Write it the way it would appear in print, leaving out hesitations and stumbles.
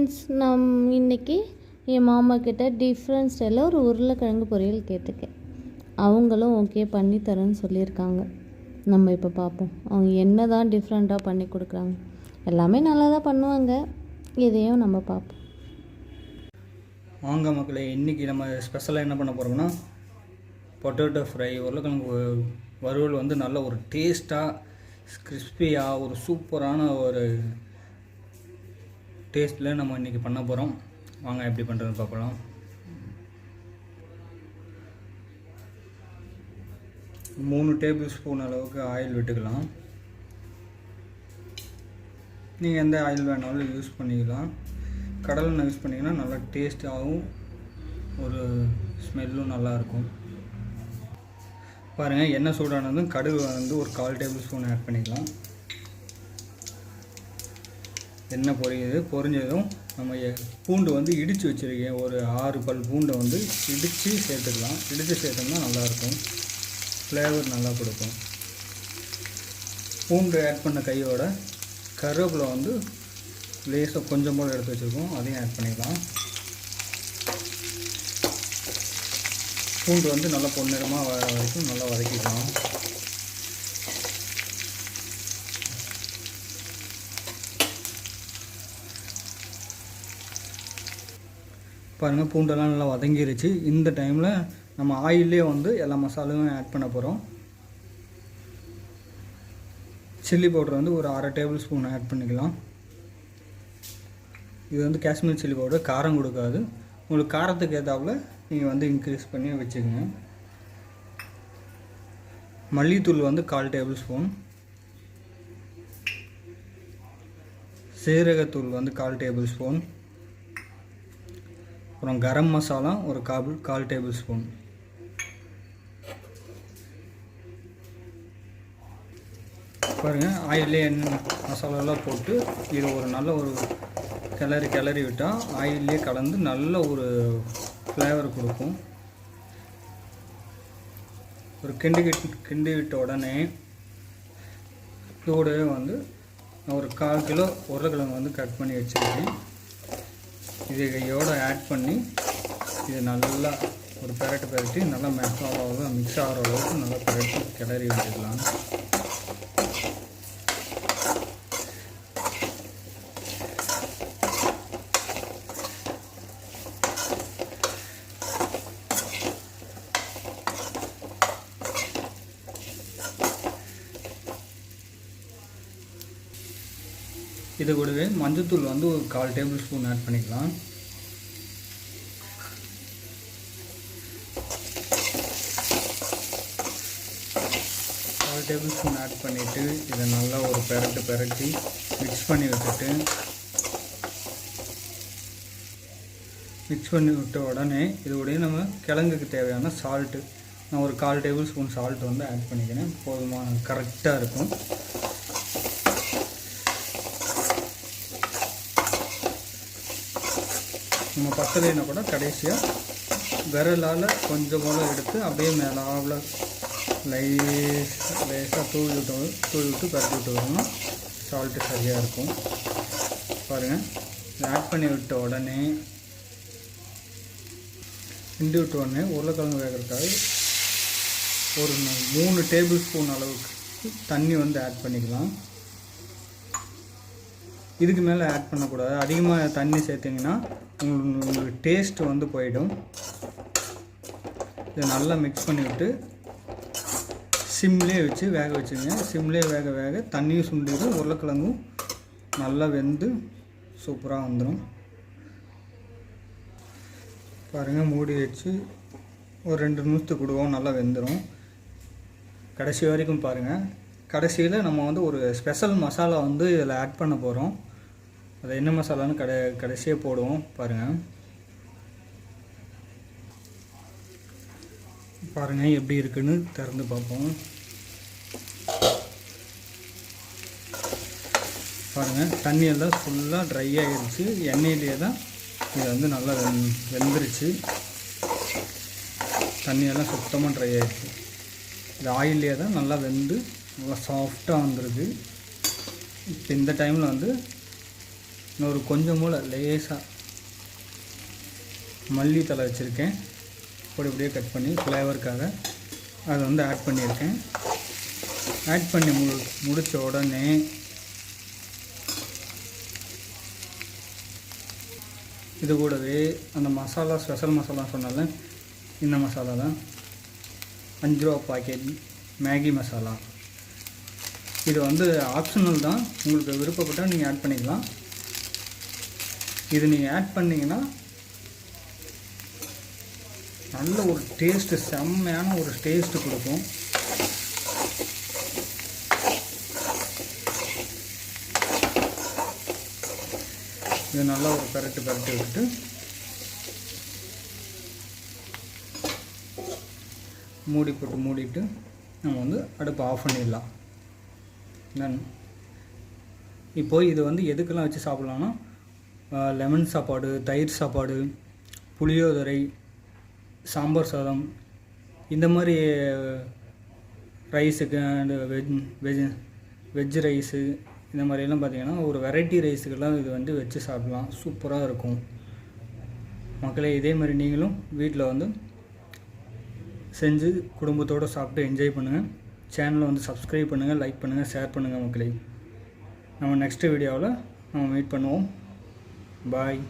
Friends, நான் இன்றைக்கி என் மாமா கிட்ட டிஃப்ரெண்ட் ஸ்டைலில் ஒரு உருளைக்கிழங்கு பொரியல் கேட்டிருக்கேன். அவங்களும் ஓகே பண்ணி தரேன்னு சொல்லியிருக்காங்க. நம்ம இப்போ பார்ப்போம் அவங்க என்ன தான் டிஃப்ரெண்ட்டாக பண்ணி கொடுக்குறாங்க. எல்லாமே நல்லா தான் பண்ணுவாங்க, இதையும் நம்ம பார்ப்போம். வாங்க மக்களே, இன்றைக்கி நம்ம ஸ்பெஷலாக என்ன பண்ண போகிறோம்னா பொட்டேட்டோ ஃப்ரை, உருளைக்கிழங்கு வறுவல் வந்து நல்ல ஒரு டேஸ்ட்டாக கிறிஸ்பியாக ஒரு சூப்பரான ஒரு டேஸ்ட்டில் நம்ம இன்றைக்கி பண்ண போகிறோம். வாங்க எப்படி பண்ணுறதுன்னு பார்க்கலாம். மூணு டேபிள் ஸ்பூன் அளவுக்கு ஆயில் விட்டுக்கலாம். நீங்கள் எந்த ஆயில் வேணாலும் யூஸ் பண்ணிக்கலாம். கடலெண்ணெய் யூஸ் பண்ணிங்கன்னா நல்லா டேஸ்ட்டாகவும் ஒரு ஸ்மெல்லும் நல்லாயிருக்கும். பாருங்கள், எண்ணெய் சூடானதும் கடுகு வந்து ஒரு 1/4 டேபிள் ஸ்பூன் ஆட் பண்ணிக்கலாம். எண்ணெய் பொரிஞ்சதும் நம்ம பூண்டு வந்து இடித்து வச்சுருக்கேன். ஒரு 6 பல் பூண்டை வந்து இடித்து சேர்த்துக்கலாம். இடித்து சேர்த்தோம்னா நல்லாயிருக்கும், ஃப்ளேவர் நல்லா கொடுக்கும். பூண்டு ஆட் பண்ண கையோட கருவேப்பிலை வந்து லேசாக கொஞ்சம் போல் எடுத்து வச்சுருக்கோம், அதையும் ஆட் பண்ணிக்கலாம். பூண்டு வந்து நல்லா பொன்னிறமாக வர வரைக்கும் நல்லா வதக்கிக்கலாம். பாருங்கள், பூண்டெல்லாம் நல்லா வதங்கிருச்சு. இந்த டைமில் நம்ம ஆயிலே வந்து எல்லா மசாலாவும் ஆட் பண்ண போகிறோம். சில்லி பவுடர் வந்து ஒரு 1/2 டேபிள் ஸ்பூன் ஆட் பண்ணிக்கலாம். இது வந்து காஷ்மீர் சில்லி பவுடர், காரம் கொடுக்காது. உங்களுக்கு காரத்துக்கு ஏற்றாப்புல நீங்கள் வந்து இன்க்ரீஸ் பண்ணி வச்சுக்கோங்க. மல்லித்தூள் வந்து 1/4 டேபிள் ஸ்பூன், சீரகத்தூள் வந்து 1/4 டேபிள் ஸ்பூன், அப்புறம் கரம் மசாலா ஒரு 1/4 டேபிள் ஸ்பூன். பாருங்கள், ஆயிலே மசாலாலாம் போட்டு இது ஒரு நல்ல ஒரு கிளறி விட்டால் ஆயிலே கலந்து நல்ல ஒரு ஃப்ளேவர் கொடுக்கும். ஒரு கிண்டி விட்ட உடனே இதோடவே வந்து நான் ஒரு 1/4 கிலோ உருளைக்கிழங்கு வந்து கட் பண்ணி வச்சுருக்கேன். இதை கையோடு ஆட் பண்ணி இது நல்லா ஒரு பெரட்டி நல்லா மசாலாவோட மிக்ஸ் ஆகிற அளவுக்கு நல்லா கிளறி விட்டுக்கலாம். இது கூடவே மஞ்சத்தூள் வந்து ஒரு 1/4 டேபிள் ஸ்பூன் ஆட் பண்ணிக்கலாம். டேபிள் ஸ்பூன் ஆட் பண்ணிவிட்டு இதை நல்லா ஒரு பெரட்டி மிக்ஸ் பண்ணி விட்ட உடனே இதோடய நம்ம கிழங்குக்கு தேவையான சால்ட்டு நான் ஒரு 1/4 டேபிள் ஸ்பூன் சால்ட் வந்து ஆட் பண்ணிக்கிறேன். போதுமான கரெக்டாக இருக்கும். நம்ம பத்தலைன்னா கூட கடைசியாக விரலால் கொஞ்சம் போல் எடுத்து அப்படியே மேலாவில் லேசாக தூவி விட்டு பரட்டி விட்டு வரணும். சால்ட்டு சரியாக இருக்கும். பாருங்கள், ஆட் பண்ணி விட்ட உடனே உருளைக்கிழங்கு வேகிறதுக்காக ஒரு 3 டேபிள் ஸ்பூன் அளவுக்கு தண்ணி வந்து ஆட் பண்ணிக்கலாம். இதுக்கு மேலே ஆட் பண்ணக்கூடாது. அதிகமாக தண்ணி சேர்த்திங்கன்னா உங்களுக்கு டேஸ்ட்டு வந்து போயிடும். இதை நல்லா மிக்ஸ் பண்ணிவிட்டு சிம்லேயே வச்சு வேக வச்சுங்க. சிம்லேயே வேக தண்ணியும் சுண்டிடும், உருளைக்கிழங்கும் நல்லா வெந்து சூப்பராக வந்துடும். பாருங்கள், மூடி வச்சு ஒரு 2 நிமிஷத்துக்கு விடுவோம், நல்லா வெந்துடும். கடைசி வரைக்கும் பாருங்கள். கடைசியில் நம்ம வந்து ஒரு ஸ்பெஷல் மசாலா வந்து இதில் ஆட் பண்ண போகிறோம். அது என்ன மசாலான்னு கடைசியாக போடுவோம். பாருங்கள் எப்படி இருக்குன்னு திறந்து பார்ப்போம். பாருங்கள், தண்ணியெல்லாம் ஃபுல்லாக ட்ரை ஆகிடுச்சு. எண்ணெயிலே தான் இது வந்து நல்லா வெந்துருச்சு. தண்ணியெல்லாம் சுத்தமாக ட்ரை ஆகிடுச்சு. இது ஆயிலே தான் நல்லா வெந்து நல்லா சாஃப்டாக வந்துடுது. இப்போ இந்த டைமில் வந்து இன்னொரு கொஞ்சம் மூளை லேசாக மல்லித்தலை வச்சுருக்கேன், பொடி பொடியே கட் பண்ணி ஃப்ளேவருக்காக அதை வந்து ஆட் பண்ணியிருக்கேன். ஆட் பண்ணி முடித்த உடனே இது கூடவே அந்த மசாலா, ஸ்பெஷல் மசாலா சொன்னால இந்த மசாலா தான் 5 ரூபா பாக்கெட் மேகி மசாலா. இது வந்து ஆப்ஷனல் தான், உங்களுக்கு விருப்பப்பட்டால் நீங்கள் ஆட் பண்ணிக்கலாம். இது நீங்கள் ஆட் பண்ணிங்கன்னா நல்ல ஒரு டேஸ்ட்டு, செம்மையான ஒரு டேஸ்ட்டு கொடுக்கும். இது நல்லா ஒரு பரட்டு விட்டு மூடிட்டு நம்ம வந்து அடுப்பை ஆஃப் பண்ணிடலாம். தென் இப்போ இது வந்து எதுக்கெல்லாம் வச்சு சாப்பிட்லான்னா, லெமன் சாப்பாடு, தயிர் சாப்பாடு, புளியோதரை, சாம்பார் சாதம், இந்த மாதிரி ரைஸுக்கு அண்டு வெஜ் ரைஸு இந்த மாதிரியெல்லாம் பார்த்திங்கன்னா ஒரு வெரைட்டி ரைஸுக்கெல்லாம் இது வந்து வச்சு சாப்பிட்லாம். சூப்பராக இருக்கும் மக்களே. இதே மாதிரி நீங்களும் வீட்டில் வந்து செஞ்சு குடும்பத்தோடு சாப்பிட்டு என்ஜாய் பண்ணுங்கள். சேனலை வந்து சப்ஸ்கிரைப் பண்ணுங்கள், லைக் பண்ணுங்கள், ஷேர் பண்ணுங்கள் மக்களே. நம்ம நெக்ஸ்ட் வீடியோவில் நம்ம மீட் பண்ணுவோம். பாய்.